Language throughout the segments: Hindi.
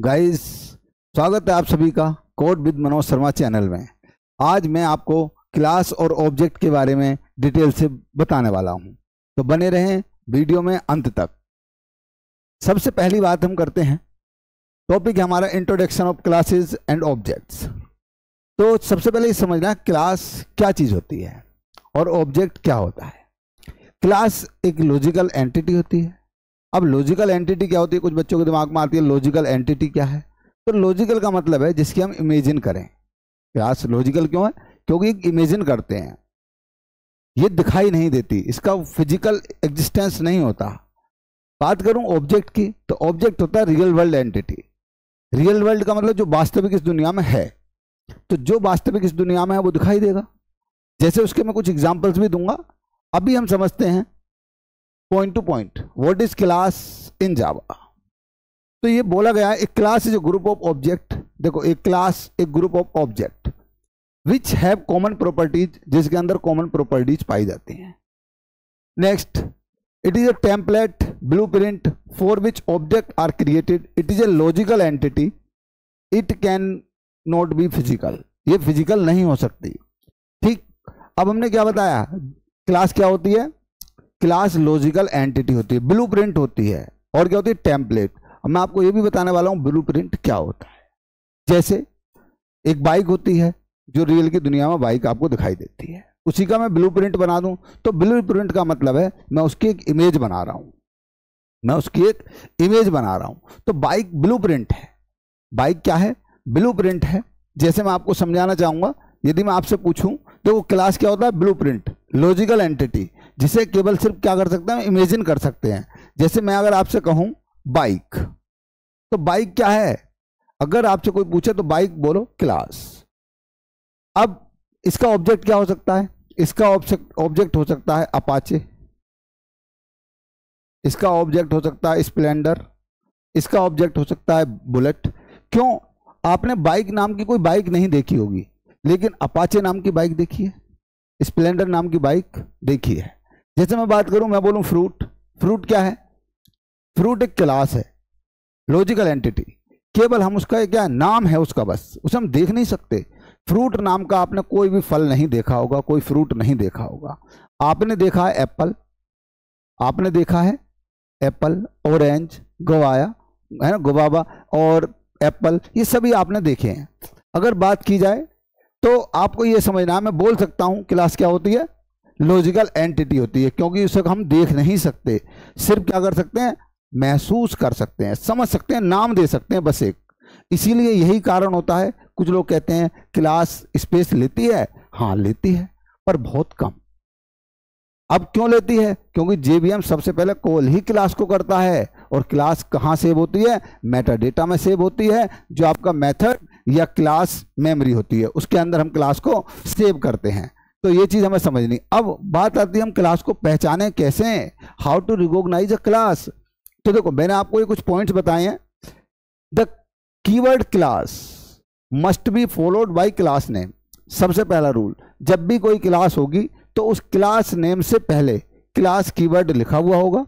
गाइस, स्वागत है आप सभी का code with Manoj Sharma channel में। आज मैं आपको क्लास और ऑब्जेक्ट के बारे में डिटेल से बताने वाला हूं, तो बने रहें वीडियो में अंत तक। सबसे पहली बात हम करते हैं, टॉपिक है हमारा introduction of classes and objects. तो सबसे पहले ये समझना क्लास क्या चीज़ होती है और ऑब्जेक्ट क्या होता है। क्लास एक लॉजिकल एंटिटी होती है। अब लॉजिकल एंटिटी क्या होती है, कुछ बच्चों के दिमाग में आती है लॉजिकल एंटिटी क्या है। तो लॉजिकल का मतलब है जिसकी हम इमेजिन करें। क्लास लॉजिकल क्यों है? क्योंकि एक इमेजिन करते हैं, ये दिखाई नहीं देती, इसका फिजिकल एग्जिस्टेंस नहीं होता। बात करूं ऑब्जेक्ट की, तो ऑब्जेक्ट होता है real world entity. Real world का मतलब जो वास्तविक इस दुनिया में है। तो जो वास्तविक इस दुनिया में है वो दिखाई देगा। जैसे उसके मैं कुछ एग्जांपल्स भी दूंगा। अभी हम समझते हैं point to point, what is class in Java. तो ये बोला गया है एक class is a group of object. देखो, एक क्लास एक group of object which have common properties, जिसके अंदर कॉमन प्रॉपर्टीज पाई जाती हैं। Next, it is a template blueprint for which object are created. It is a logical entity. It can not be physical, ये फिजिकल नहीं हो सकती। ठीक, अब हमने क्या बताया, क्लास क्या होती है? क्लास लॉजिकल एंटिटी होती है, ब्लूप्रिंट होती है, और क्या होती है? टेम्पलेट। अब मैं आपको ये भी बताने वाला हूं ब्लूप्रिंट क्या होता है। जैसे एक बाइक होती है जो रियल की दुनिया में बाइक आपको दिखाई देती है, उसी का मैं ब्लूप्रिंट बना दूं तो ब्लूप्रिंट का मतलब है मैं उसकी एक इमेज बना रहा हूं, मैं उसकी एक इमेज बना रहा हूं। तो बाइक ब्लूप्रिंट है। बाइक क्या है? ब्लूप्रिंट है। जैसे मैं आपको समझाना चाहूंगा, यदि मैं आपसे पूछूं तो वो क्लास क्या होता है? ब्लूप्रिंट, लॉजिकल एंटिटी, जिसे केवल सिर्फ क्या कर सकते हैं? इमेजिन कर सकते हैं। जैसे मैं अगर आपसे कहूं बाइक, तो बाइक क्या है? अगर आपसे कोई पूछे तो बाइक बोलो क्लास। अब इसका ऑब्जेक्ट क्या हो सकता है? इसका ऑब्जेक्ट हो सकता है अपाचे, इसका ऑब्जेक्ट हो सकता है स्प्लेंडर, इसका ऑब्जेक्ट हो सकता है बुलेट। क्यों? आपने बाइक नाम की कोई बाइक नहीं देखी होगी, लेकिन अपाचे नाम की बाइक देखी है, स्प्लेंडर नाम की बाइक देखी है। जैसे मैं बात करूं, मैं बोलूं फ्रूट। फ्रूट क्या है? फ्रूट एक क्लास है, लॉजिकल एंटिटी। केवल हम उसका क्या नाम है उसका, बस उसे हम देख नहीं सकते। फ्रूट नाम का आपने कोई भी फल नहीं देखा होगा, कोई फ्रूट नहीं देखा होगा। आपने देखा है एप्पल, आपने देखा है एप्पल, ऑरेंज, गवाया है ना, गुबाबा और एप्पल, ये सभी आपने देखे हैं। अगर बात की जाए तो आपको ये समझना है, मैं बोल सकता हूं क्लास क्या होती है? लॉजिकल एंटिटी होती है, क्योंकि उसे हम देख नहीं सकते, सिर्फ क्या कर सकते हैं? महसूस कर सकते हैं, समझ सकते हैं, नाम दे सकते हैं, बस एक। इसीलिए यही कारण होता है, कुछ लोग कहते हैं क्लास स्पेस लेती है। हाँ लेती है, पर बहुत कम। अब क्यों लेती है? क्योंकि जेवीएम सबसे पहले कॉल ही क्लास को करता है। और क्लास कहाँ सेव होती है? मेटा डेटा में सेव होती है, जो आपका मेथड या क्लास मेमोरी होती है, उसके अंदर हम क्लास को सेव करते हैं। तो ये चीज हमें समझनी। अब बात आती है हम क्लास को पहचाने कैसे, how to recognise a class. तो देखो, मैंने आपको ये कुछ पॉइंट्स बताए हैं। The keyword class must be followed by class name. सबसे पहला रूल, जब भी कोई क्लास होगी तो उस क्लास नेम से पहले क्लास कीवर्ड लिखा हुआ होगा।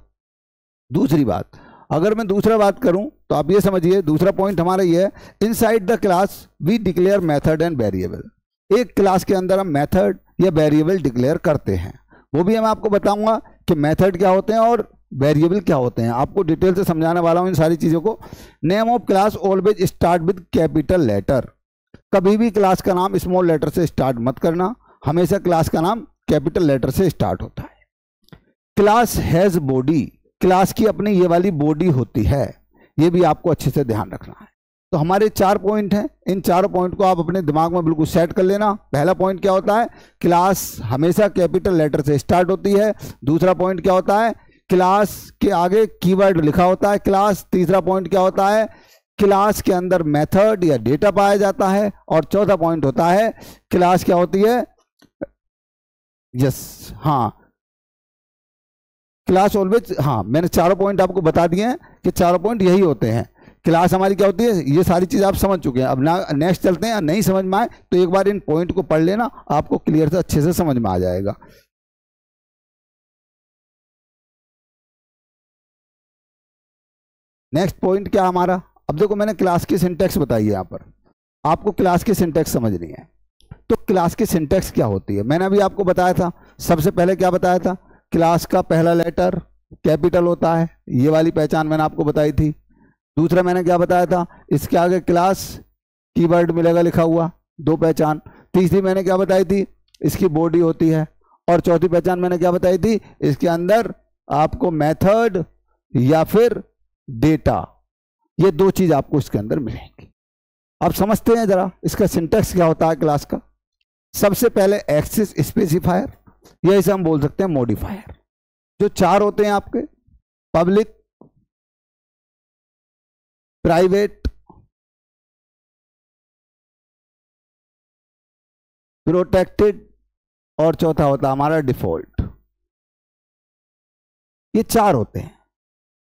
दूसरी बात, अगर मैं दूसरा बात करूं तो आप ये समझिए, दूसरा पॉइंट हमारा ये है, inside the class we declare method and variable. एक क्लास के अंदर हम मेथड या वेरिएबल डिक्लेयर करते हैं। वो भी मैं आपको बताऊंगा कि मेथड क्या होते हैं और वेरिएबल क्या होते हैं। आपको डिटेल से समझाने वाला हूं इन सारी चीजों को। Name of class always start with capital letter. कभी भी क्लास का नाम स्मॉल लेटर से स्टार्ट मत करना, हमेशा क्लास का नाम कैपिटल लेटर से स्टार्ट होता है। क्लास हैज बॉडी, क्लास की अपनी ये वाली बॉडी होती है, ये भी आपको अच्छे से ध्यान रखना है। तो हमारे 4 पॉइंट हैं, इन चारों पॉइंट को आप अपने दिमाग में बिल्कुल सेट कर लेना। पहला पॉइंट क्या होता है? क्लास हमेशा कैपिटल लेटर से स्टार्ट होती है। दूसरा पॉइंट क्या होता है? क्लास के आगे कीवर्ड लिखा होता है क्लास। तीसरा पॉइंट क्या होता है? क्लास के अंदर मेथड या डेटा पाया जाता है। और चौथा पॉइंट होता है क्लास क्या होती है? यस, हाँ, क्लास ऑलवेज, हाँ, मैंने चारों पॉइंट आपको बता दिए हैं कि चारों पॉइंट यही होते हैं। क्लास हमारी क्या होती है, ये सारी चीज आप समझ चुके हैं। अब ना नेक्स्ट चलते हैं, नहीं समझ में आए तो एक बार इन पॉइंट को पढ़ लेना, आपको क्लियर से अच्छे से समझ में आ जाएगा। नेक्स्ट पॉइंट क्या हमारा, अब देखो मैंने क्लास की सिंटैक्स बताई है, यहाँ पर आपको क्लास की सिंटैक्स समझनी है। तो क्लास की सिंटैक्स क्या होती है, मैंने अभी आपको बताया था। सबसे पहले क्या बताया था, क्लास का पहला लेटर कैपिटल होता है, ये वाली पहचान मैंने आपको बताई थी। दूसरा मैंने क्या बताया था, इसके आगे क्लास कीवर्ड मिलेगा लिखा हुआ, 2 पहचान। तीसरी मैंने क्या बताई थी, इसकी बॉडी होती है। और चौथी पहचान मैंने क्या बताई थी, इसके अंदर आपको मेथड या फिर डेटा, ये 2 चीज आपको इसके अंदर मिलेंगी। अब समझते हैं जरा इसका सिंटैक्स क्या होता है क्लास का। सबसे पहले एक्सेस स्पेसिफायर, या इसे हम बोल सकते हैं मॉडिफायर, जो 4 होते हैं आपके, पब्लिक, प्राइवेट, प्रोटेक्टेड और चौथा होता है हमारा डिफॉल्ट। ये 4 होते हैं।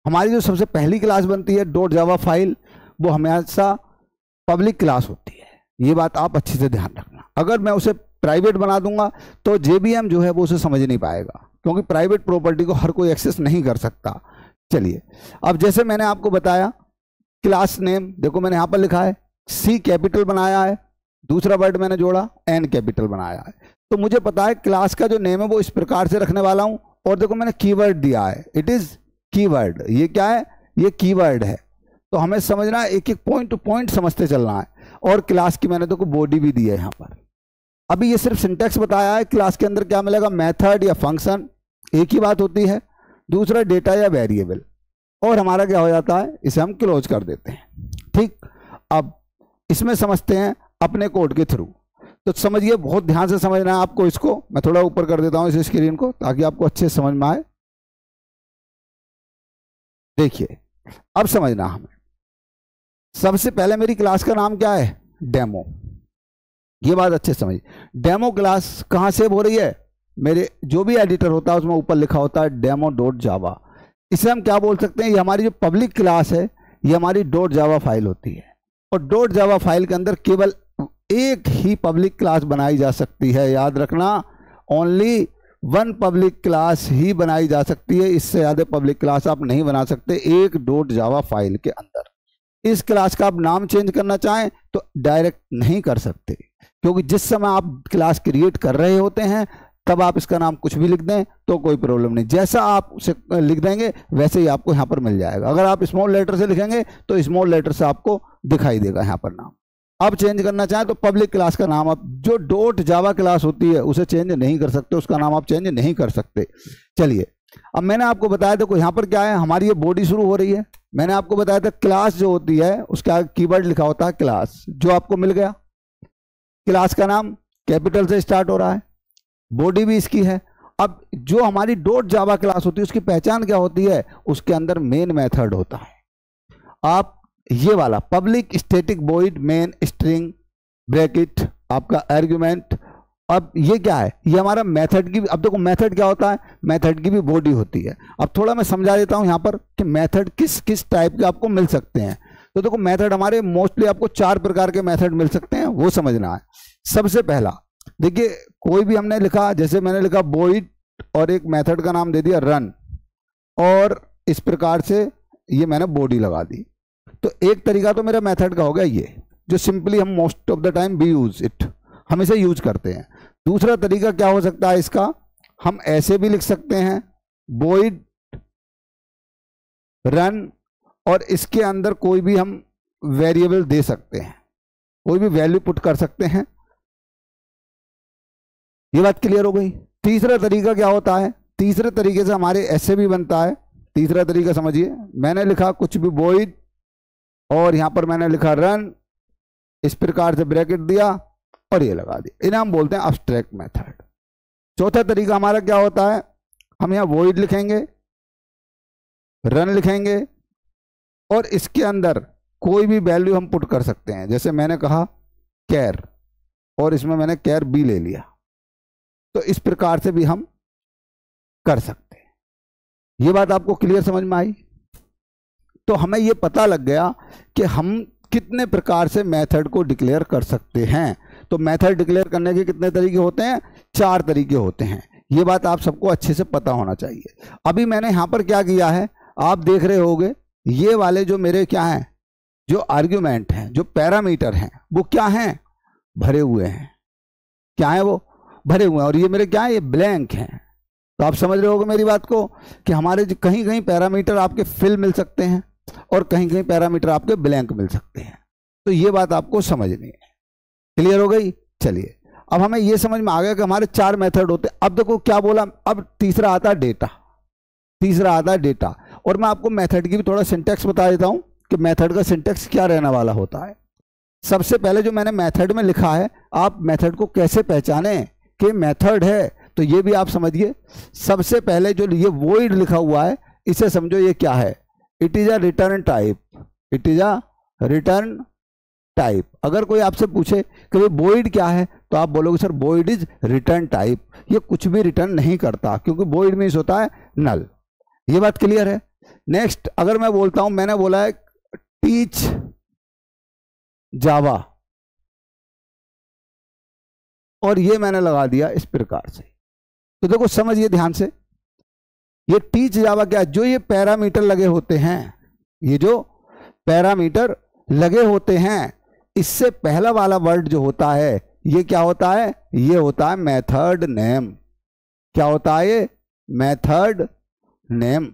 हमारी जो सबसे पहली क्लास बनती है डॉट जावा फाइल, वो हमेशा पब्लिक क्लास होती है, ये बात आप अच्छे से ध्यान रखना। अगर मैं उसे प्राइवेट बना दूंगा तो जेबीएम जो है वो उसे समझ नहीं पाएगा, क्योंकि प्राइवेट प्रॉपर्टी को हर कोई एक्सेस नहीं कर सकता। चलिए, अब जैसे मैंने आपको बताया क्लास नेम, देखो मैंने यहां पर लिखा है सी कैपिटल बनाया है, दूसरा वर्ड मैंने जोड़ा एन कैपिटल बनाया है। तो मुझे पता है क्लास का जो नेम है वो इस प्रकार से रखने वाला हूं। और देखो मैंने कीवर्ड दिया है, इट इज कीवर्ड। ये क्या है, ये कीवर्ड है। तो हमें समझना है, एक एक पॉइंट टू पॉइंट समझते चलना है। और क्लास की मैंने देखो बॉडी भी दी है यहां पर। अभी ये सिर्फ सिंटैक्स बताया है, क्लास के अंदर क्या मिलेगा, मेथड या फंक्शन, एक ही बात होती है। दूसरा डेटा या वेरिएबल, और हमारा क्या हो जाता है, इसे हम क्लोज कर देते हैं। ठीक, अब इसमें समझते हैं अपने कोड के थ्रू। तो समझिए, बहुत ध्यान से समझना है आपको इसको। मैं थोड़ा ऊपर कर देता हूं इस स्क्रीन को ताकि आपको अच्छे से समझ में आए। देखिए, अब समझना हमें, सबसे पहले मेरी क्लास का नाम क्या है, डेमो। ये बात अच्छे से समझिए। डेमो क्लास कहां सेव हो रही है, मेरे जो भी एडिटर होता है उसमें ऊपर लिखा होता है डेमो डॉट जावा। इसे हम क्या बोल सकते हैं, ये हमारी जो पब्लिक क्लास है, ये हमारी डॉट जावा फाइल होती है। और डॉट जावा फाइल के अंदर केवल एक ही पब्लिक क्लास बनाई जा सकती है, याद रखना, ओनली 1 पब्लिक क्लास ही बनाई जा सकती है। इससे ज्यादा पब्लिक क्लास आप नहीं बना सकते एक डॉट जावा फाइल के अंदर। इस क्लास का आप नाम चेंज करना चाहें तो डायरेक्ट नहीं कर सकते, क्योंकि जिस समय आप क्लास क्रिएट कर रहे होते हैं तब आप इसका नाम कुछ भी लिख दें तो कोई प्रॉब्लम नहीं। जैसा आप उसे लिख देंगे वैसे ही आपको यहाँ पर मिल जाएगा। अगर आप स्मॉल लेटर से लिखेंगे तो स्मॉल लेटर से आपको दिखाई देगा यहाँ पर नाम। आप चेंज करना चाहें तो पब्लिक क्लास का नाम, आप जो डॉट जावा क्लास होती है उसे चेंज नहीं कर सकते, उसका नाम आप चेंज नहीं कर सकते। चलिए, अब मैंने आपको बताया, देखो यहाँ पर क्या है, हमारी ये बॉडी शुरू हो रही है। मैंने आपको बताया था क्लास जो होती है उसके आगे कीवर्ड लिखा होता है क्लास, जो आपको मिल गया। क्लास का नाम कैपिटल से स्टार्ट हो रहा है, बॉडी भी इसकी है। अब जो हमारी डॉट जावा क्लास होती है उसकी पहचान क्या होती है, उसके अंदर मेन मेथड होता है। आप ये वाला public static void main string bracket आपका आर्गुमेंट। अब ये क्या है, ये हमारा मेथड की, अब देखो मेथड क्या होता है, मेथड की भी बॉडी होती है। अब थोड़ा मैं समझा देता हूं यहां पर कि मेथड किस किस टाइप के आपको मिल सकते हैं। तो देखो मेथड हमारे मोस्टली आपको 4 प्रकार के मेथड मिल सकते हैं, वो समझना है। सबसे पहला देखिए, कोई भी हमने लिखा, जैसे मैंने लिखा वॉइड और एक मेथड का नाम दे दिया रन, और इस प्रकार से ये मैंने बॉडी लगा दी। तो एक तरीका तो मेरा मेथड का हो गया ये, जो सिंपली हम most of the time we use it, हम इसे यूज करते हैं। दूसरा तरीका क्या हो सकता है इसका, हम ऐसे भी लिख सकते हैं वॉइड रन, और इसके अंदर कोई भी हम वेरिएबल दे सकते हैं, कोई भी वैल्यू पुट कर सकते हैं। ये बात क्लियर हो गई। तीसरा तरीका क्या होता है, तीसरे तरीके से हमारे ऐसे भी बनता है। तीसरा तरीका समझिए, मैंने लिखा कुछ भी वॉइड और यहां पर मैंने लिखा रन, इस प्रकार से ब्रैकेट दिया और ये लगा दिया, इन्हें हम बोलते हैं अब्स्ट्रैक्ट मेथड। चौथा तरीका हमारा क्या होता है, हम यहां वॉइड लिखेंगे, रन लिखेंगे और इसके अंदर कोई भी वैल्यू हम पुट कर सकते हैं। जैसे मैंने कहा कैर और इसमें मैंने कैर बी ले लिया, तो इस प्रकार से भी हम कर सकते हैं। ये बात आपको क्लियर समझ में आई? तो हमें ये पता लग गया कि हम कितने प्रकार से मेथड को डिक्लेयर कर सकते हैं। तो मेथड डिक्लेयर करने के कितने तरीके होते हैं, 4 तरीके होते हैं। ये बात आप सबको अच्छे से पता होना चाहिए। अभी मैंने यहां पर क्या किया है, आप देख रहे होंगे ये वाले जो मेरे क्या हैं, जो आर्ग्यूमेंट हैं, जो पैरामीटर हैं, वो क्या हैं? भरे हुए हैं। क्या है वो? भरे हुए हैं। और ये मेरे क्या है? ये ब्लैंक हैं। तो आप समझ रहे होगे मेरी बात को कि हमारे कहीं कहीं पैरामीटर आपके फिल मिल सकते हैं और कहीं कहीं पैरामीटर आपके ब्लैंक मिल सकते हैं। तो ये बात आपको समझनी है। क्लियर हो गई? चलिए, अब हमें ये समझ में आ गया कि हमारे 4 मेथड होते हैं। अब देखो क्या बोला, अब तीसरा आता है डेटा। तीसरा आता है डेटा। और मैं आपको मेथड की भी थोड़ा सिंटेक्स बता देता हूं कि मेथड का सिंटेक्स क्या रहने वाला होता है। सबसे पहले जो मैंने मेथड में लिखा है, आप मेथड को कैसे पहचाने कि मेथड है, तो ये भी आप समझिए। सबसे पहले जो ये वॉइड लिखा हुआ है, इसे समझो ये क्या है? It is a return type. It is a return type. अगर कोई आपसे पूछे कि भाई वॉइड क्या है, तो आप बोलोगे sir void is return type. ये कुछ भी रिटर्न नहीं करता, क्योंकि वॉइड मीन्स होता है नल। ये बात क्लियर है? नेक्स्ट, अगर मैं बोलता हूं, मैंने बोला है टीच जावा, और ये मैंने लगा दिया इस प्रकार से, तो देखो समझिए ध्यान से, ये टीच जावा क्या? जो ये पैरामीटर लगे होते हैं, ये जो पैरामीटर लगे होते हैं, इससे पहला वाला वर्ड जो होता है, ये क्या होता है? ये होता है मेथड नेम। क्या होता है ये? Method name.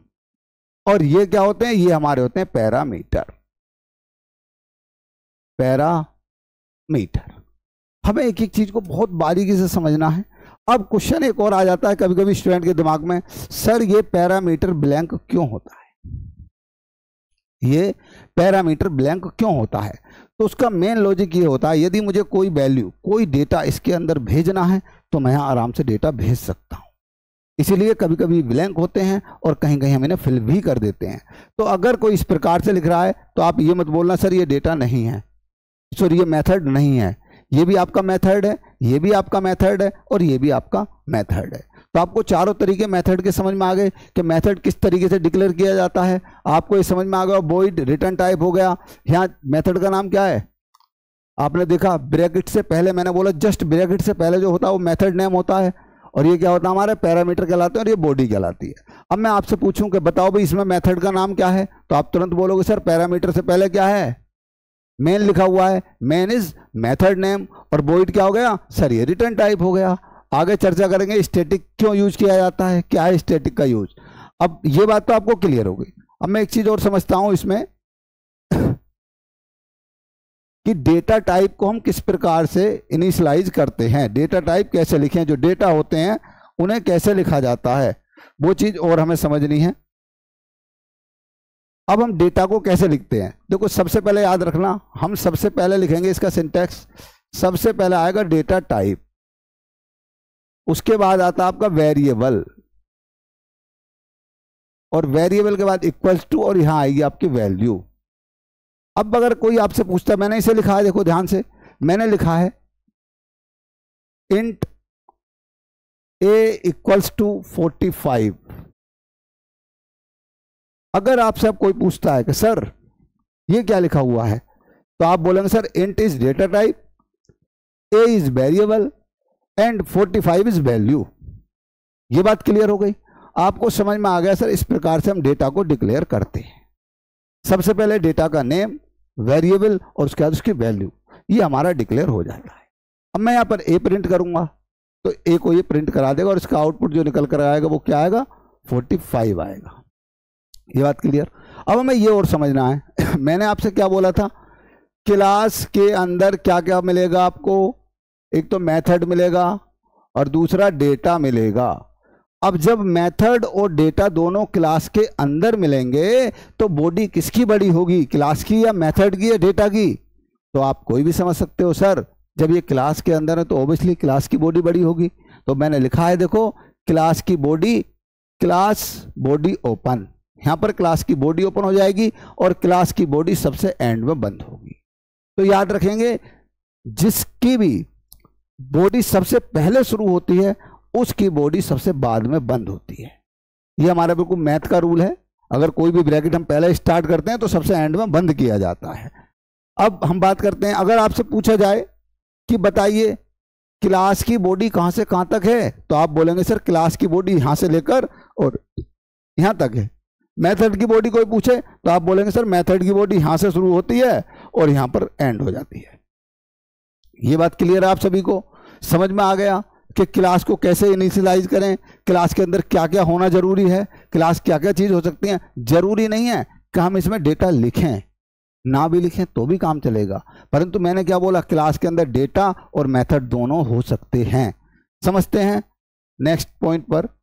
और ये क्या होते हैं? ये हमारे होते हैं पैरामीटर। पैरामीटर। हमें एक एक चीज को बहुत बारीकी से समझना है। अब क्वेश्चन एक और आ जाता है कभी कभी स्टूडेंट के दिमाग में, सर ये पैरामीटर ब्लैंक क्यों होता है? ये पैरामीटर ब्लैंक क्यों होता है? तो उसका मेन लॉजिक ये होता है, यदि मुझे कोई वैल्यू, कोई डेटा इसके अंदर भेजना है, तो मैं यहां आराम से डेटा भेज सकता हूं। इसीलिए कभी कभी ब्लैंक होते हैं और कहीं कहीं हम इन्हें फिल भी कर देते हैं। तो अगर कोई इस प्रकार से लिख रहा है, तो आप ये मत बोलना सर ये डेटा नहीं है, सॉरी ये मेथड नहीं है। ये भी आपका मेथड है, ये भी आपका मेथड है, और ये भी आपका मेथड है। तो आपको चारों तरीके मेथड के समझ में आ गए कि मेथड किस तरीके से डिक्लेयर किया जाता है। आपको ये समझ में आ गया, वॉइड रिटर्न टाइप हो गया। यहाँ मेथड का नाम क्या है? आपने देखा ब्रैकेट से पहले, मैंने बोला जस्ट ब्रैकेट से पहले जो होता है वो मेथड नेम होता है, और ये क्या होता है? हमारे पैरामीटर कहलाते हैं, और ये बॉडी कहलाती है। अब मैं आपसे पूछूं कि बताओ भाई इसमें मेथड का नाम क्या है, तो आप तुरंत बोलोगे सर पैरामीटर से पहले क्या है? मेन लिखा हुआ है। मेन इज मेथड नेम, और वॉइड क्या हो गया? सर ये रिटर्न टाइप हो गया। आगे चर्चा करेंगे स्टैटिक क्यों यूज किया जाता है, क्या है स्टैटिक का यूज। अब ये बात तो आपको क्लियर हो गई। अब मैं एक चीज और समझता हूं इसमें कि डेटा टाइप को हम किस प्रकार से इनिशियलाइज करते हैं, डेटा टाइप कैसे लिखें, जो डेटा होते हैं उन्हें कैसे लिखा जाता है, वो चीज और हमें समझनी है। अब हम डेटा को कैसे लिखते हैं, देखो सबसे पहले याद रखना, हम सबसे पहले लिखेंगे इसका सिंटैक्स। सबसे पहले आएगा डेटा टाइप, उसके बाद आता आपका वेरिएबल, और वेरिएबल के बाद इक्वल्स टू, और यहां आएगी आपकी वैल्यू। अब अगर कोई आपसे पूछता है, मैंने इसे लिखा है, देखो ध्यान से, मैंने लिखा है इंट a इक्वल्स टू 45। अगर आपसे अब कोई पूछता है कि सर ये क्या लिखा हुआ है, तो आप बोलेंगे sir int is data type, a is variable, and 45 is value. ये बात क्लियर हो गई? आपको समझ में आ गया सर इस प्रकार से हम डेटा को डिक्लेयर करते हैं। सबसे पहले डेटा का नेम, वेरिएबल, और उसके बाद उसकी वैल्यू, ये हमारा डिक्लेयर हो जाता है। अब मैं यहां पर ए प्रिंट करूंगा, तो ए को ये प्रिंट करा देगा, और इसका आउटपुट जो निकल कर आएगा वो क्या आएगा? 45 आएगा। ये बात क्लियर? अब हमें ये और समझना है मैंने आपसे क्या बोला था, क्लास के अंदर क्या क्या मिलेगा आपको? एक तो मेथड मिलेगा और दूसरा डेटा मिलेगा। अब जब मेथड और डेटा दोनों क्लास के अंदर मिलेंगे, तो बॉडी किसकी बड़ी होगी, क्लास की या मेथड की या डेटा की? तो आप कोई भी समझ सकते हो सर, जब ये क्लास के अंदर है तो ऑब्वियसली क्लास की बॉडी बड़ी होगी। तो मैंने लिखा है देखो, क्लास की बॉडी, क्लास बॉडी ओपन, यहां पर क्लास की बॉडी ओपन हो जाएगी, और क्लास की बॉडी सबसे एंड में बंद होगी। तो याद रखेंगे, जिसकी भी बॉडी सबसे पहले शुरू होती है, उसकी बॉडी सबसे बाद में बंद होती है। ये हमारा बिल्कुल मैथ का रूल है। अगर कोई भी ब्रैकेट हम पहले स्टार्ट करते हैं तो सबसे एंड में बंद किया जाता है। अब हम बात करते हैं, अगर आपसे पूछा जाए कि बताइए क्लास की बॉडी कहां से कहां तक है, तो आप बोलेंगे सर क्लास की बॉडी यहां से लेकर और यहां तक है। मेथड की बॉडी कोई पूछे तो आप बोलेंगे सर मेथड की बॉडी यहां से शुरू होती है और यहां पर एंड हो जाती है। ये बात क्लियर है आप सभी को? समझ में आ गया कि क्लास को कैसे इनिशियलाइज करें, क्लास के अंदर क्या क्या होना जरूरी है, क्लास क्या क्या चीज हो सकती है। जरूरी नहीं है कि हम इसमें डेटा लिखें, ना भी लिखें तो भी काम चलेगा, परंतु मैंने क्या बोला, क्लास के अंदर डेटा और मेथड दोनों हो सकते हैं। समझते हैं नेक्स्ट पॉइंट पर।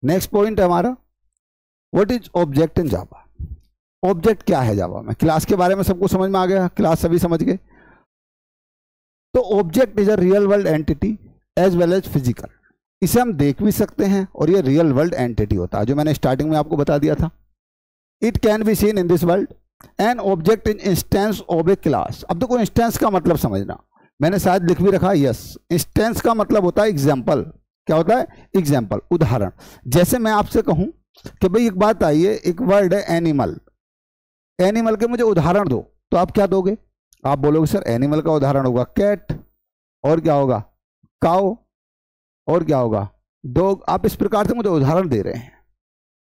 नेक्स्ट पॉइंट है हमारा what is object in Java. Object क्या है जावा में? क्लास के बारे में सबको समझ में आ गया, क्लास सभी समझ गए। तो object is a real world entity as well as physical. इसे हम देख भी सकते हैं और ये रियल वर्ल्ड एंटिटी होता है, जो मैंने स्टार्टिंग में आपको बता दिया था। It can be seen in this world an object in instance of A class. अब देखो इंस्टेंस का मतलब समझना, मैंने शायद लिख भी रखा, यस। इंस्टेंस का मतलब होता है एग्जाम्पल। क्या होता है? एग्जाम्पल, उदाहरण। जैसे मैं आपसे कहूं कि भाई एक बात आइए, एक वर्ड है एनिमल, एनिमल के मुझे उदाहरण दो, तो आप क्या दोगे? आप बोलोगे सर एनिमल का उदाहरण होगा कैट, और क्या होगा? काउ, और क्या होगा? डॉग। आप इस प्रकार से मुझे उदाहरण दे रहे हैं।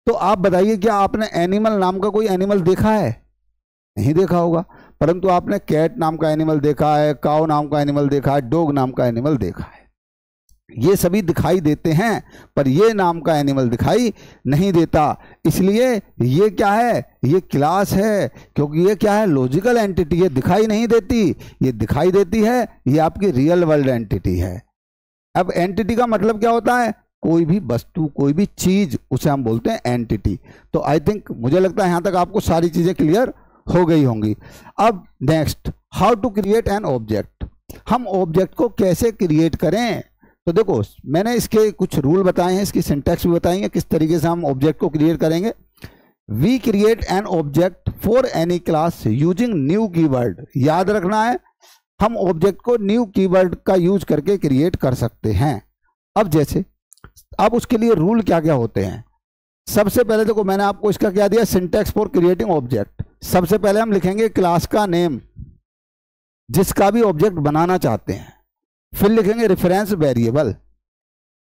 तो आप बताइए क्या आपने एनिमल नाम का कोई एनिमल देखा है? नहीं देखा होगा, परंतु आपने कैट नाम का एनिमल देखा है, काउ नाम का एनिमल देखा है, डॉग नाम का एनिमल देखा है। ये सभी दिखाई देते हैं, पर ये नाम का एनिमल दिखाई नहीं देता। इसलिए ये क्या है? ये क्लास है, क्योंकि ये क्या है? Logical entity. ये दिखाई नहीं देती, ये दिखाई देती है, ये आपकी रियल वर्ल्ड एंटिटी है। अब एंटिटी का मतलब क्या होता है? कोई भी वस्तु, कोई भी चीज, उसे हम बोलते हैं एंटिटी। तो आई थिंक, मुझे लगता है यहां तक आपको सारी चीजें क्लियर हो गई होंगी। अब next, how to create an object. हम ऑब्जेक्ट को कैसे क्रिएट करें? तो देखो मैंने इसके कुछ रूल बताए हैं, इसकी सिंटैक्स भी बताएंगे किस तरीके से हम ऑब्जेक्ट को क्रिएट करेंगे। We create an object for any class using new keyword. याद रखना है, हम ऑब्जेक्ट को न्यू कीवर्ड का यूज करके क्रिएट कर सकते हैं। अब जैसे, अब उसके लिए रूल क्या क्या होते हैं? सबसे पहले देखो मैंने आपको इसका क्या दिया, सिंटैक्स फॉर क्रिएटिंग ऑब्जेक्ट। सबसे पहले हम लिखेंगे क्लास का नेम, जिसका भी ऑब्जेक्ट बनाना चाहते हैं। फिर लिखेंगे रेफरेंस वेरिएबल,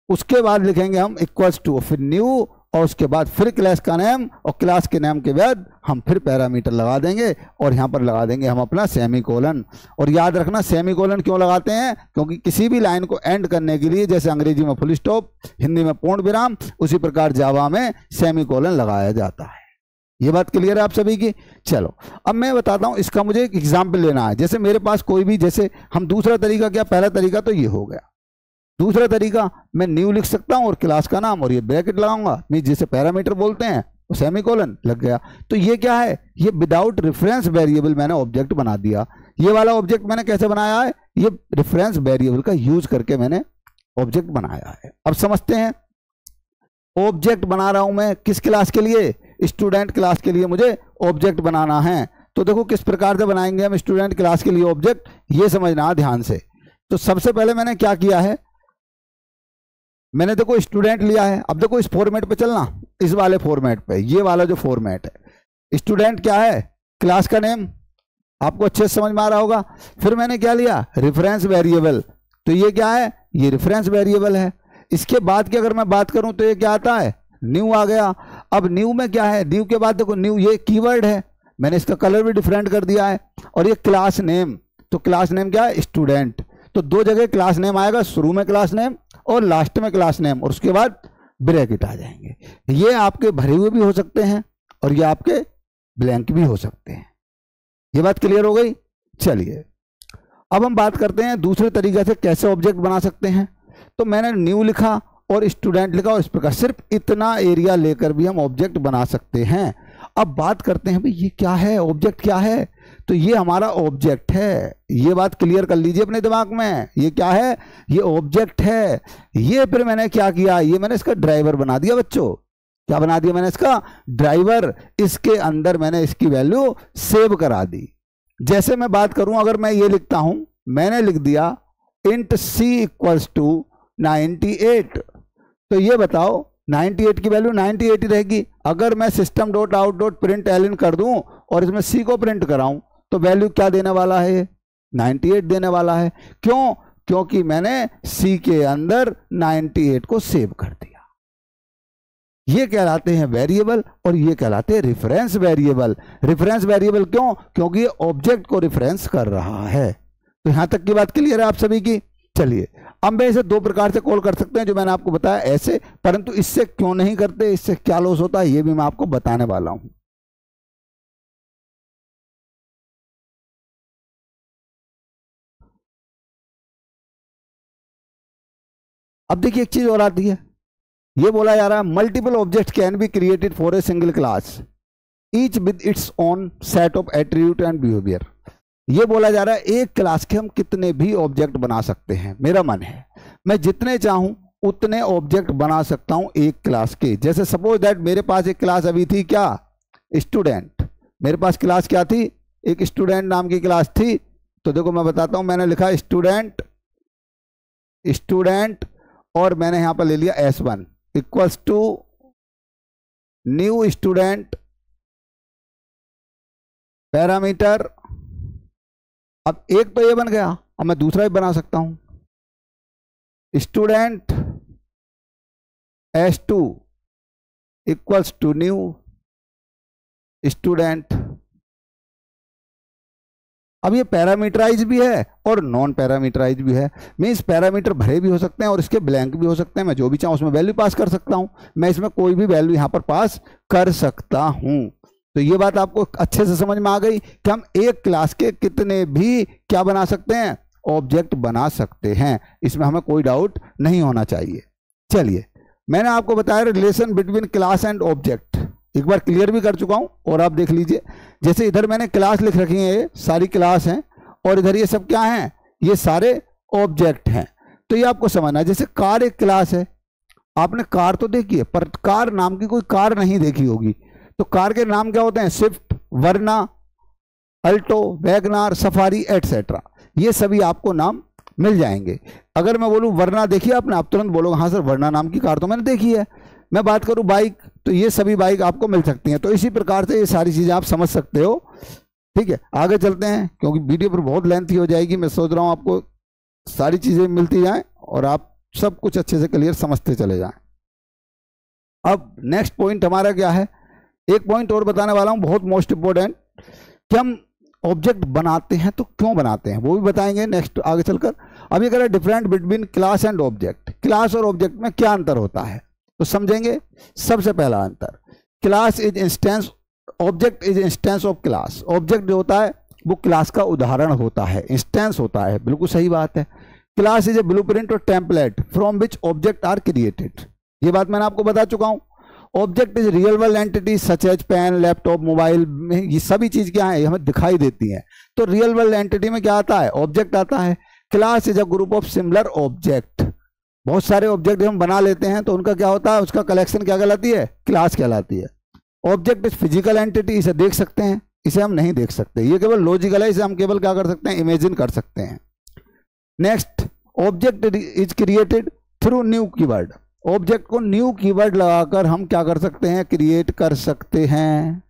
उसके बाद लिखेंगे हम इक्वल्स टू, फिर न्यू, और उसके बाद फिर क्लास का नेम, और क्लास के नेम के बाद हम फिर पैरामीटर लगा देंगे, और यहाँ पर लगा देंगे हम अपना सेमीकोलन। और याद रखना सेमीकोलन क्यों लगाते हैं? क्योंकि किसी भी लाइन को एंड करने के लिए, जैसे अंग्रेजी में फुल स्टॉप, हिंदी में पूर्ण विराम, उसी प्रकार जावा में सेमीकोलन लगाया जाता है। ये बात क्लियर है आप सभी की? चलो अब मैं बताता हूं, इसका मुझे एक एग्जाम्पल लेना है। जैसे मेरे पास कोई भी, जैसे हम दूसरा तरीका क्या, पहला तरीका तो ये हो गया। दूसरा तरीका, मैं न्यू लिख सकता हूं और क्लास का नाम, और ये ब्रैकेट लगाऊंगा, मैं जिसे पैरामीटर बोलते हैं, और सेमीकोलन लग गया। तो ये क्या है? ये विदाउट रेफरेंस वेरिएबल मैंने ऑब्जेक्ट बना दिया। ये वाला ऑब्जेक्ट मैंने कैसे बनाया है? ये रेफरेंस वेरिएबल का यूज करके मैंने ऑब्जेक्ट बनाया है। अब समझते हैं, ऑब्जेक्ट बना रहा हूं मैं किस क्लास के लिए? स्टूडेंट क्लास के लिए मुझे ऑब्जेक्ट बनाना है। तो देखो किस प्रकार से बनाएंगे हम स्टूडेंट क्लास के लिए ऑब्जेक्ट, ये समझना ध्यान से। तो सबसे पहले मैंने क्या किया है, मैंने देखो स्टूडेंट लिया है। अब देखो इस फॉर्मेट पे चलना, इस वाले फॉर्मेट पे, ये वाला जो फॉर्मेट है, स्टूडेंट क्या है? क्लास का नेम। आपको अच्छे से समझ में आ रहा होगा। फिर मैंने क्या लिया? Reference variable. तो ये क्या है? ये रेफरेंस वेरिएबल है। इसके बाद की अगर मैं बात करूं तो ये क्या आता है? न्यू आ गया। अब न्यू में क्या है? न्यू के बाद देखो न्यू ये कीवर्ड है, मैंने इसका कलर भी डिफरेंट कर दिया है। और ये क्लास नेम, तो क्लास नेम क्या है? स्टूडेंट। तो दो जगह क्लास नेम आएगा, शुरू में क्लास नेम और लास्ट में क्लास नेम, और उसके बाद ब्रैकेट आ जाएंगे। ये आपके भरे हुए भी हो सकते हैं और ये आपके ब्लैंक भी हो सकते हैं। ये बात क्लियर हो गई? चलिए अब हम बात करते हैं दूसरे तरीके से कैसे ऑब्जेक्ट बना सकते हैं। तो मैंने न्यू लिखा और स्टूडेंट लिखा, और इस प्रकार सिर्फ इतना एरिया लेकर भी हम ऑब्जेक्ट बना सकते हैं। अब बात करते हैं भाई ये क्या है, ऑब्जेक्ट क्या है? तो ये हमारा ऑब्जेक्ट है। ये बात क्लियर कर लीजिए अपने दिमाग में, ये क्या है? ये ऑब्जेक्ट है। ये फिर मैंने क्या किया, ये मैंने इसका ड्राइवर बना दिया बच्चों। क्या बना दिया मैंने? इसका ड्राइवर। इसके अंदर मैंने इसकी वैल्यू सेव करा दी। जैसे मैं बात करूं, अगर मैं ये लिखता हूं, मैंने लिख दिया इंट सी इक्वल्स टू 98। तो ये बताओ 98 की वैल्यू 98 ही रहेगी। अगर मैं system dot out dot println कर दूं और इसमें सी को प्रिंट कराऊं तो वैल्यू क्या देने वाला है? 98 देने वाला है। क्यों? क्योंकि मैंने सी के अंदर 98 को सेव कर दिया। ये कहलाते हैं वेरिएबल और ये कहलाते हैं रेफरेंस वेरिएबल। रेफरेंस वेरिएबल क्यों? क्योंकि ये ऑब्जेक्ट को रेफरेंस कर रहा है। तो यहां तक की बात क्लियर है आप सभी की? चलिए, अब मैं इसे दो प्रकार से कॉल कर सकते हैं जो मैंने आपको बताया ऐसे, परंतु इससे क्यों नहीं करते, इससे क्या लॉस होता है, ये भी मैं आपको बताने वाला हूं। अब देखिए एक चीज और आती है, ये बोला जा रहा है multiple object can be created for a single class each with its own set of attribute and behaviour. ये बोला जा रहा है एक क्लास के हम कितने भी ऑब्जेक्ट बना सकते हैं। मेरा मन है मैं जितने चाहूं उतने ऑब्जेक्ट बना सकता हूं एक क्लास के। जैसे सपोज दैट मेरे पास एक क्लास अभी थी क्या? स्टूडेंट। मेरे पास क्लास क्या थी? एक स्टूडेंट नाम की क्लास थी। तो देखो मैं बताता हूं, मैंने लिखा स्टूडेंट स्टूडेंट और मैंने यहां पर ले लिया S1 equals to new student parameter. अब एक तो ये बन गया, अब मैं दूसरा भी बना सकता हूं student S2 equals to new student. अब ये पैरामीटराइज भी है और नॉन पैरामीटराइज भी है। मीन्स पैरामीटर भरे भी हो सकते हैं और इसके ब्लैंक भी हो सकते हैं। मैं जो भी चाहूं उसमें वैल्यू पास कर सकता हूं। मैं इसमें कोई भी वैल्यू यहां पर पास कर सकता हूं। तो ये बात आपको अच्छे से समझ में आ गई कि हम एक क्लास के कितने भी क्या बना सकते हैं? ऑब्जेक्ट बना सकते हैं। इसमें हमें कोई डाउट नहीं होना चाहिए। चलिए, मैंने आपको बताया relation between class and object, एक बार क्लियर भी कर चुका हूं और आप देख लीजिए। जैसे इधर मैंने क्लास लिख रखी है, ये सारी क्लास हैं और इधर ये सब क्या हैं? ये सारे ऑब्जेक्ट हैं। तो ये आपको समझना है। जैसे कार एक क्लास है, आपने कार तो देखी है पर कार नाम की कोई कार नहीं देखी होगी। तो कार के नाम क्या होते हैं? स्विफ्ट, वर्ना, अल्टो, वैगनार, सफारी एटसेट्रा। ये सभी आपको नाम मिल जाएंगे। अगर मैं बोलूं वर्ना देखिए आपने, आप तुरंत बोलोगे हाँ सर वर्ना नाम की कार तो मैंने देखी है। मैं बात करूं बाइक, तो ये सभी बाइक आपको मिल सकती हैं। तो इसी प्रकार से ये सारी चीजें आप समझ सकते हो। ठीक है, आगे चलते हैं क्योंकि वीडियो पर बहुत लेंथी हो जाएगी। मैं सोच रहा हूं आपको सारी चीजें मिलती जाएं और आप सब कुछ अच्छे से क्लियर समझते चले जाएं। अब नेक्स्ट पॉइंट हमारा क्या है? एक पॉइंट और बताने वाला हूं बहुत मोस्ट इंपोर्टेंट, कि हम ऑब्जेक्ट बनाते हैं तो क्यों बनाते हैं वो भी बताएंगे नेक्स्ट आगे चलकर। अब ये कह रहा है different between class and object. Class और ऑब्जेक्ट में क्या अंतर होता है तो समझेंगे। सबसे पहला अंतर, class is instance, object is instance of class. Object जो होता है वो क्लास का उदाहरण होता है, इंस्टेंस होता है। बिल्कुल सही बात है। क्लास इज ए ब्लूप्रिंट और template from which object are created. ये बात मैंने आपको बता चुका हूं। Object is real world entity such as pen, laptop, mobile में ये सभी चीज क्या है? हमें दिखाई देती हैं। तो रियल वर्ल्ड एंटिटी में क्या आता है? ऑब्जेक्ट आता है। Class is a group of similar object. बहुत सारे ऑब्जेक्ट हम बना लेते हैं तो उनका क्या होता है? उसका कलेक्शन क्या कहलाती है? क्लास कहलाती है। ऑब्जेक्ट इज फिजिकल एंटिटी, इसे देख सकते हैं, इसे हम नहीं देख सकते। ये केवल लॉजिकल है, इसे हम केवल क्या कर सकते हैं? इमेजिन कर सकते हैं। Next, object is created through new keyword. Object को न्यू कीवर्ड लगाकर हम क्या कर सकते हैं? क्रिएट कर सकते हैं।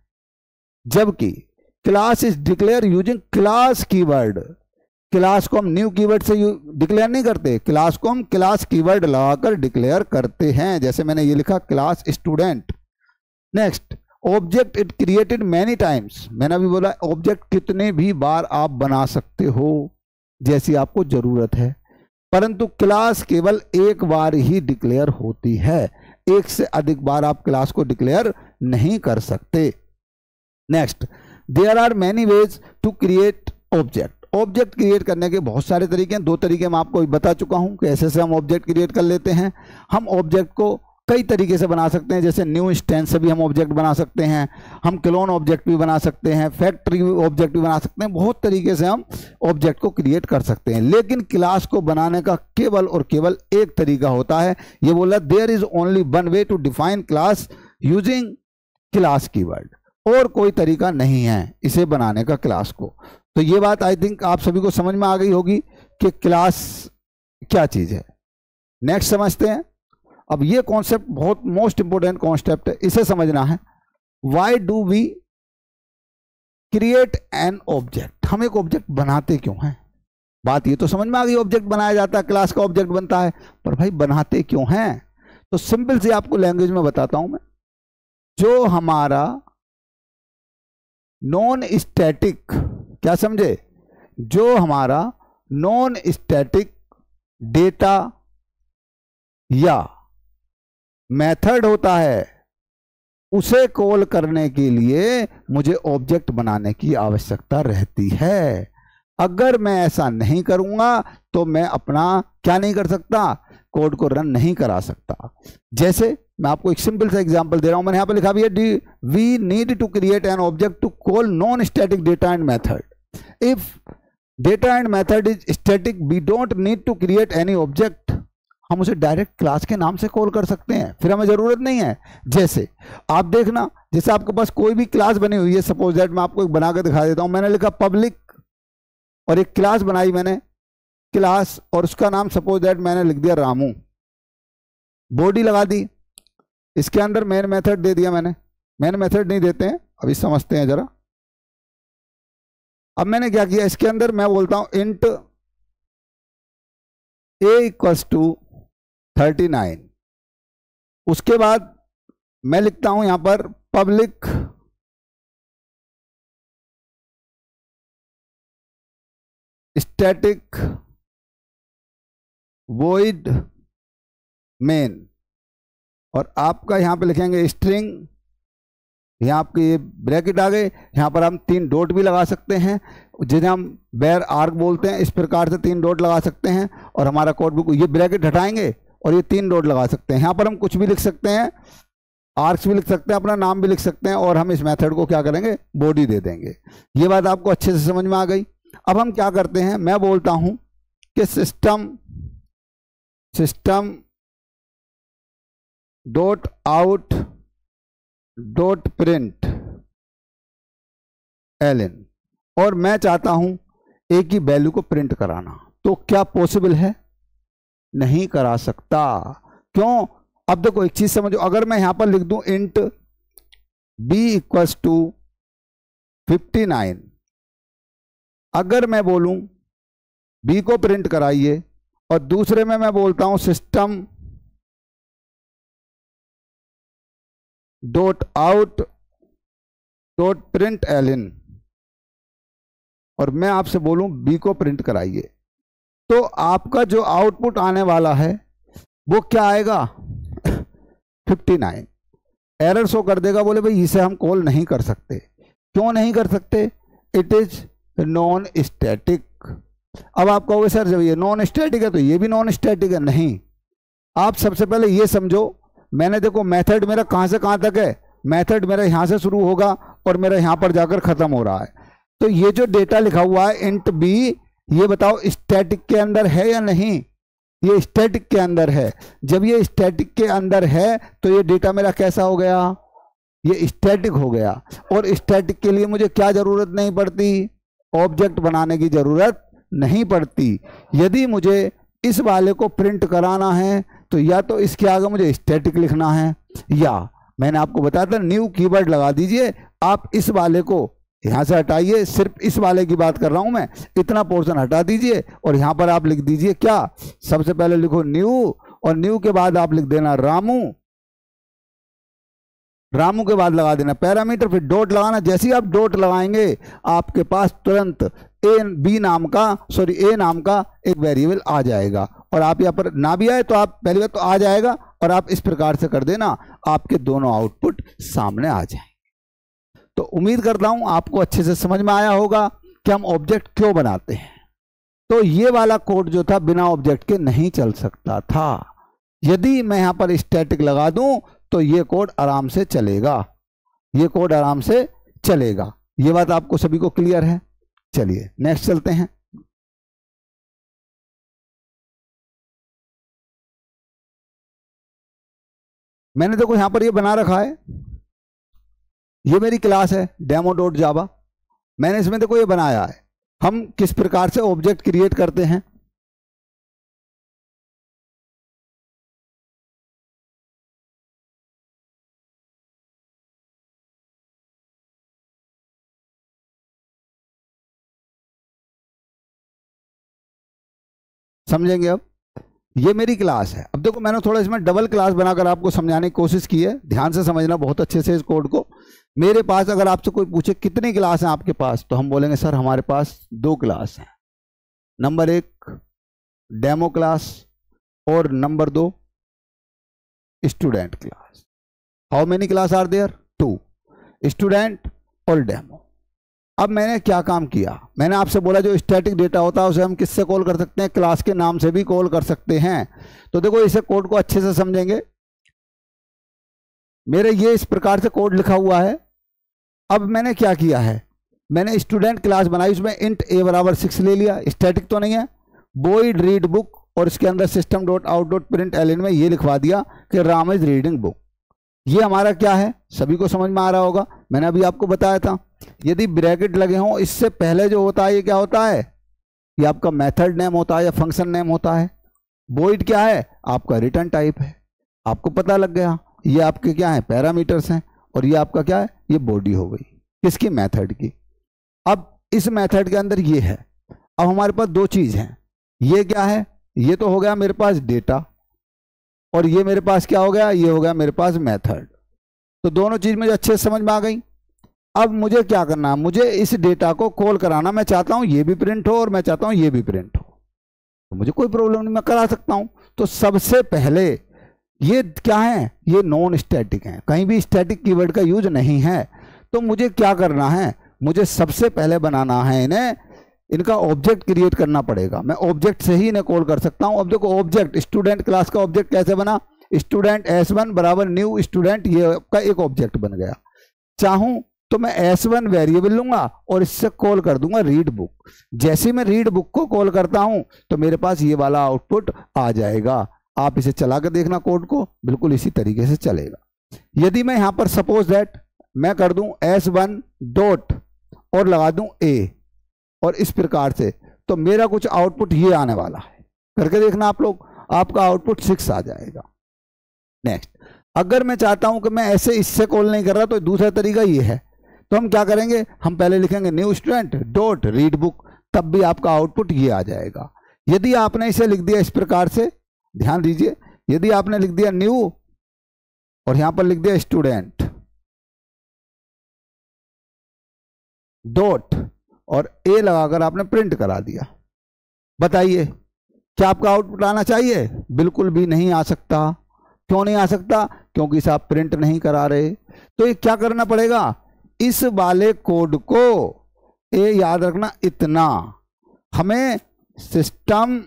जबकि class is declare using class keyword. Class को हम न्यू कीवर्ड से डिक्लेयर नहीं करते, क्लास को हम क्लास कीवर्ड लगाकर डिक्लेयर करते हैं। जैसे मैंने ये लिखा class student. Next, object it created many times. मैंने अभी बोला ऑब्जेक्ट कितने भी बार आप बना सकते हो जैसी आपको जरूरत है, परंतु क्लास केवल एक बार ही डिक्लेयर होती है। एक से अधिक बार आप क्लास को डिक्लेयर नहीं कर सकते। Next, there are many ways to create object. Object create करने के बहुत सारे तरीके हैं। दो तरीके मैं आपको बता चुका हूं कि ऐसे से हम ऑब्जेक्ट क्रिएट कर लेते हैं। हम ऑब्जेक्ट को कई तरीके से बना सकते हैं। जैसे न्यू इंस्टेंस से भी हम ऑब्जेक्ट बना सकते हैं, हम क्लोन ऑब्जेक्ट भी बना सकते हैं, फैक्ट्री ऑब्जेक्ट भी बना सकते हैं। बहुत तरीके से हम ऑब्जेक्ट को क्रिएट कर सकते हैं। लेकिन क्लास को बनाने का केवल और केवल एक तरीका होता है। ये बोला there is only one way to define class using class keyword. और कोई तरीका नहीं है इसे बनाने का क्लास को। तो ये बात आई थिंक आप सभी को समझ में आ गई होगी कि क्लास क्या चीज है। नेक्स्ट समझते हैं। अब ये कॉन्सेप्ट बहुत मोस्ट इंपोर्टेंट कॉन्सेप्ट है, इसे समझना है। Why do we create an object, हम एक ऑब्जेक्ट बनाते क्यों हैं। बात ये तो समझ में आ गई, ऑब्जेक्ट बनाया जाता है, क्लास का ऑब्जेक्ट बनता है, पर भाई बनाते क्यों हैं। तो सिंपल से आपको लैंग्वेज में बताता हूं मैं। जो हमारा नॉन स्टैटिक, क्या समझे, जो हमारा नॉन स्टैटिक डेटा या मेथड होता है, उसे कॉल करने के लिए मुझे ऑब्जेक्ट बनाने की आवश्यकता रहती है। अगर मैं ऐसा नहीं करूंगा तो मैं अपना क्या नहीं कर सकता, कोड को रन नहीं करा सकता। जैसे मैं आपको एक सिंपल सा एग्जांपल दे रहा हूं, मैंने यहां पर लिखा भी है, we need to create an object to call non static data and method. If data and method is static we don't need to create any object. हम उसे डायरेक्ट क्लास के नाम से कॉल कर सकते हैं, फिर हमें जरूरत नहीं है। जैसे आप देखना, जैसे आपके पास कोई भी क्लास बनी हुई है, सपोज दैट मैं आपको एक बना के दिखा देता हूं। मैंने लिखा पब्लिक और एक क्लास बनाई मैंने, क्लास, और उसका नाम सपोज दैट मैंने लिख दिया रामू। बॉडी लगा दी, इसके अंदर मेन मेथड दे दिया मैंने। मेन मेथड नहीं देते हैं, अभी समझते हैं जरा। अब मैंने क्या किया, इसके अंदर मैं बोलता हूं इंट a इक्वल्स टू 39। उसके बाद मैं लिखता हूं यहां पर पब्लिक स्टैटिक वॉइड मेन, और आपका यहां पे लिखेंगे स्ट्रिंग। यहां आपके ये ब्रैकेट आ गए, यहां पर हम 3 डॉट भी लगा सकते हैं, जिन्हें हम बेर आर्क बोलते हैं। इस प्रकार से 3 डॉट लगा सकते हैं, और हमारा कोड बुक, ये ब्रैकेट हटाएंगे और ये 3 डॉट लगा सकते हैं। यहां पर हम कुछ भी लिख सकते हैं, आर्क्स भी लिख सकते हैं, अपना नाम भी लिख सकते हैं, और हम इस मेथड को क्या करेंगे, बॉडी दे देंगे। ये बात आपको अच्छे से समझ में आ गई। अब हम क्या करते हैं, मैं बोलता हूं कि system dot out dot println, और मैं चाहता हूं एक ही वैल्यू को प्रिंट कराना। तो क्या पॉसिबल है, नहीं करा सकता। क्यों, अब देखो एक चीज समझो, अगर मैं यहां पर लिख दूं इंट b इक्वल्स टू 59, अगर मैं बोलूं b को प्रिंट कराइए, और दूसरे में मैं बोलता हूं system dot out dot println, और मैं आपसे बोलूं बी को प्रिंट कराइए, तो आपका जो आउटपुट आने वाला है वो क्या आएगा, 59। एरर शो कर देगा, बोले भाई इसे हम कॉल नहीं कर सकते। क्यों नहीं कर सकते, इट इज नॉन स्टैटिक। अब आप कहोगे सर जब ये नॉन स्टैटिक है तो ये भी नॉन स्टैटिक है। नहीं, आप सबसे पहले ये समझो, मैंने देखो मेथड मेरा कहां से कहां तक है, मेथड मेरा यहां से शुरू होगा और मेरा यहां पर जाकर खत्म हो रहा है। तो ये जो डेटा लिखा हुआ है इंट बी, ये बताओ स्टैटिक के अंदर है या नहीं, ये स्टैटिक के अंदर है। जब ये स्टैटिक के अंदर है तो ये डेटा मेरा कैसा हो गया, ये स्टैटिक हो गया। और स्टैटिक के लिए मुझे क्या जरूरत नहीं पड़ती, ऑब्जेक्ट बनाने की जरूरत नहीं पड़ती। यदि मुझे इस वाले को प्रिंट कराना है तो या तो इसके आगे मुझे स्टैटिक लिखना है, या मैंने आपको बताया था न्यू कीवर्ड लगा दीजिए। आप इस वाले को यहां से हटाइए, सिर्फ इस वाले की बात कर रहा हूं मैं, इतना पोर्शन हटा दीजिए और यहां पर आप लिख दीजिए क्या, सबसे पहले लिखो न्यू, और न्यू के बाद आप लिख देना रामू, रामू के बाद लगा देना पैरामीटर, फिर डॉट लगाना। जैसे ही आप डॉट लगाएंगे आपके पास तुरंत ए नाम का एक वेरिएबल आ जाएगा। और आप यहाँ पर ना भी आए तो आप पहली बात तो आ जाएगा, और आप इस प्रकार से कर देना, आपके दोनों आउटपुट सामने आ जाएंगे। तो उम्मीद करता हूं आपको अच्छे से समझ में आया होगा कि हम ऑब्जेक्ट क्यों बनाते हैं। तो ये वाला कोड जो था बिना ऑब्जेक्ट के नहीं चल सकता था। यदि मैं यहां पर स्टैटिक लगा दूं तो ये कोड आराम से चलेगा, ये कोड आराम से चलेगा। ये बात आपको सभी को क्लियर है। चलिए नेक्स्ट चलते हैं। मैंने देखो यहां पर ये बना रखा है, ये मेरी क्लास है demo.java। मैंने इसमें देखो ये बनाया है। हम किस प्रकार से ऑब्जेक्ट क्रिएट करते हैं, समझेंगे। अब ये मेरी क्लास है। अब देखो मैंने थोड़ा इसमें डबल क्लास बनाकर आपको समझाने की कोशिश की है, ध्यान से समझना बहुत अच्छे से इस कोड को। मेरे पास अगर आपसे कोई पूछे कितनी क्लास हैं आपके पास, तो हम बोलेंगे सर हमारे पास 2 क्लास हैं। नंबर 1 डेमो क्लास और number 2 student class. How many class are there? 2, student और डेमो। अब मैंने क्या काम किया, मैंने आपसे बोला जो स्टैटिक डेटा होता है उसे हम किससे कॉल कर सकते हैं? क्लास के नाम से भी कॉल कर सकते हैं। तो देखो इसे कोड को अच्छे से समझेंगे। मेरे ये इस प्रकार से कोड लिखा हुआ है। अब मैंने क्या किया है, मैंने स्टूडेंट क्लास बनाई, उसमें इंट a बराबर 6 ले लिया, स्टैटिक तो नहीं है। बॉयड रीड बुक और इसके अंदर system dot out dot println में ये लिखवा दिया कि राम इज रीडिंग बुक। ये हमारा क्या है, सभी को समझ में आ रहा होगा। मैंने अभी आपको बताया था यदि ब्रैकेट लगे हों इससे पहले जो होता है ये क्या होता है, ये आपका मेथड नेम होता है या फंक्शन नेम होता है। वॉइड क्या है, आपका रिटर्न टाइप है। आपको पता लग गया ये आपके क्या है, पैरामीटर्स हैं। और ये आपका क्या है, ये बॉडी हो गई किसकी, मेथड की। अब इस मेथड के अंदर ये है। अब हमारे पास 2 चीज हैं, ये क्या है, ये तो हो गया मेरे पास डेटा, और ये मेरे पास क्या हो गया, ये हो गया मेरे पास मेथड। तो दोनों चीज मुझे अच्छे से समझ में आ गई। अब मुझे क्या करना है, मुझे इस डेटा को कॉल कराना। मैं चाहता हूं ये भी प्रिंट हो और मैं चाहता हूं ये भी प्रिंट हो, तो मुझे कोई प्रॉब्लम नहीं, मैं करा सकता हूं। तो सबसे पहले ये क्या है, ये नॉन स्टैटिक है, कहीं भी स्टैटिक कीवर्ड का यूज नहीं है। तो मुझे क्या करना है, मुझे सबसे पहले बनाना है इन्हें, इनका ऑब्जेक्ट क्रिएट करना पड़ेगा। मैं ऑब्जेक्ट से ही इन्हें कॉल कर सकता हूं। अब देखो ऑब्जेक्ट, स्टूडेंट क्लास का ऑब्जेक्ट कैसे बना, स्टूडेंट s1 बराबर न्यू स्टूडेंट, ये आपका एक ऑब्जेक्ट बन गया। चाहूं तो मैं s1 वेरिएबल लूंगा और इससे कॉल कर दूंगा रीड बुक। जैसे मैं रीड बुक को कॉल करता हूं तो मेरे पास ये वाला आउटपुट आ जाएगा। आप इसे चला कर देखना कोड को, बिल्कुल इसी तरीके से चलेगा। यदि मैं यहां पर सपोज दैट मैं कर दूं s1 डॉट और लगा दूं a और इस प्रकार से, तो मेरा कुछ आउटपुट ये आने वाला है। करके देखना आप लोग, आपका आउटपुट 6 आ जाएगा। नेक्स्ट, अगर मैं चाहता हूं कि मैं ऐसे इससे कॉल नहीं कर रहा तो दूसरा तरीका ये है। तो हम क्या करेंगे, हम पहले लिखेंगे new student dot read book, तब भी आपका आउटपुट ये आ जाएगा। यदि आपने इसे लिख दिया इस प्रकार से, ध्यान दीजिए, यदि आपने लिख दिया न्यू और यहां पर लिख दिया स्टूडेंट डॉट और ए लगाकर आपने प्रिंट करा दिया, बताइए क्या आपका आउटपुट आना चाहिए? बिल्कुल भी नहीं आ सकता। क्यों नहीं आ सकता? क्योंकि इसे आप प्रिंट नहीं करा रहे। तो ये क्या करना पड़ेगा, इस वाले कोड को ये याद रखना, इतना हमें system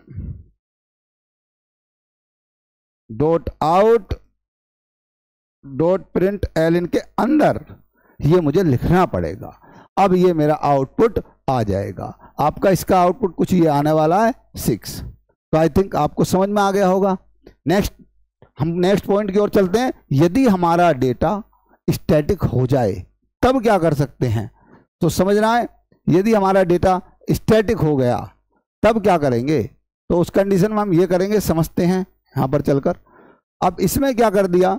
dot out dot println के अंदर ये मुझे लिखना पड़ेगा। अब ये मेरा आउटपुट आ जाएगा। आपका इसका आउटपुट कुछ ये आने वाला है 6। तो आई थिंक आपको समझ में आ गया होगा। नेक्स्ट, हम नेक्स्ट पॉइंट की ओर चलते हैं। यदि हमारा डेटा स्टैटिक हो जाए तब क्या कर सकते हैं, तो समझना है। यदि हमारा डेटा स्टैटिक हो गया तब क्या करेंगे, तो उस कंडीशन में हम ये करेंगे, समझते हैं यहां पर चलकर। अब इसमें क्या कर दिया,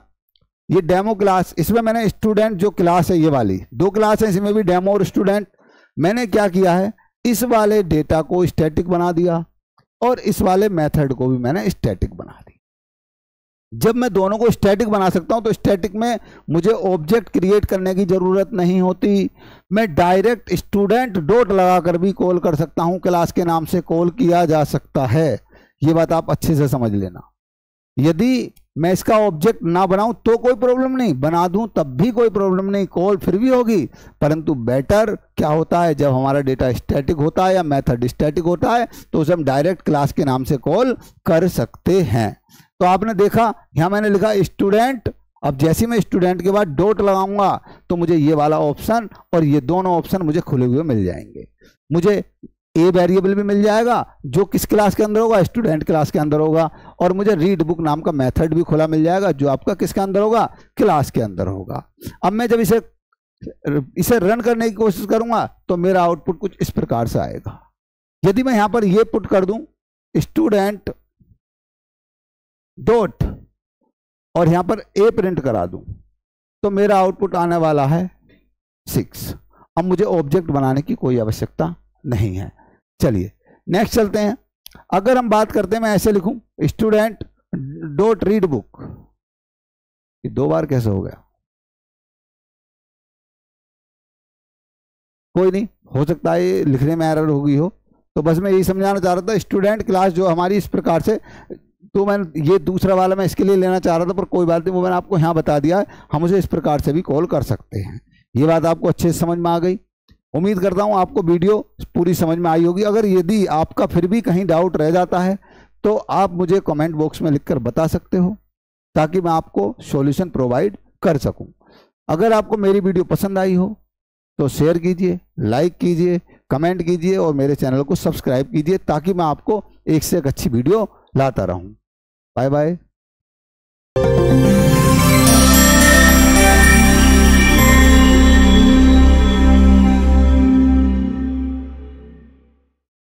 ये डेमो क्लास, इसमें मैंने स्टूडेंट जो क्लास है, ये वाली 2 क्लास है, इसमें भी डेमो और स्टूडेंट। मैंने क्या किया है, इस वाले डेटा को स्टैटिक बना दिया और इस वाले मेथड को भी मैंने स्टैटिक बना दिया। जब मैं दोनों को स्टैटिक बना सकता हूं तो स्टैटिक में मुझे ऑब्जेक्ट क्रिएट करने की जरूरत नहीं होती। मैं डायरेक्ट स्टूडेंट डॉट लगाकर भी कॉल कर सकता हूं, क्लास के नाम से कॉल किया जा सकता है। ये बात आप अच्छे से समझ लेना। यदि मैं इसका ऑब्जेक्ट ना बनाऊं तो कोई प्रॉब्लम नहीं, बना दूं तब भी कोई प्रॉब्लम नहीं, कॉल फिर भी होगी। परंतु बेटर क्या होता है, जब हमारा डेटा स्टैटिक होता है या मेथड स्टैटिक होता है तो उसे हम डायरेक्ट क्लास के नाम से कॉल कर सकते हैं। तो आपने देखा यहां मैंने लिखा स्टूडेंट। अब जैसे मैं स्टूडेंट के बाद डॉट लगाऊंगा तो मुझे ये वाला ऑप्शन और ये दोनों ऑप्शन मुझे खुले हुए मिल जाएंगे। मुझे ए वेरिएबल भी मिल जाएगा जो किस क्लास के अंदर होगा, स्टूडेंट क्लास के अंदर होगा। और मुझे रीड बुक नाम का मेथड भी खुला मिल जाएगा जो आपका किसके अंदर होगा, क्लास के अंदर होगा। अब मैं जब इसे रन करने की कोशिश करूंगा तो मेरा आउटपुट कुछ इस प्रकार से आएगा। यदि मैं यहां पर ये पुट कर दूं स्टूडेंट डॉट और यहां पर ए प्रिंट करा दूं तो मेरा आउटपुट आने वाला है 6। अब मुझे ऑब्जेक्ट बनाने की कोई आवश्यकता नहीं है। चलिए नेक्स्ट चलते हैं। अगर हम बात करते हैं, मैं ऐसे लिखूं स्टूडेंट डॉट रीड बुक, ये 2 बार कैसे हो गया? कोई नहीं, हो सकता है ये लिखने में एरर हो गई हो। तो बस मैं यही समझाना चाह रहा था, स्टूडेंट क्लास जो हमारी इस प्रकार से, तो मैं ये दूसरा वाला मैं इसके लिए लेना चाह रहा था, पर कोई बात नहीं, वो मैंने आपको यहाँ बता दिया है, हम उसे इस प्रकार से भी कॉल कर सकते हैं। ये बात आपको अच्छे से समझ में आ गई। उम्मीद करता हूँ आपको वीडियो पूरी समझ में आई होगी। अगर यदि आपका फिर भी कहीं डाउट रह जाता है तो आप मुझे कमेंट बॉक्स में लिखकर बता सकते हो, ताकि मैं आपको सॉल्यूशन प्रोवाइड कर सकूं। अगर आपको मेरी वीडियो पसंद आई हो तो शेयर कीजिए, लाइक कीजिए, कमेंट कीजिए और मेरे चैनल को सब्सक्राइब कीजिए, ताकि मैं आपको एक से एक अच्छी वीडियो लाता रहूं। Bye bye.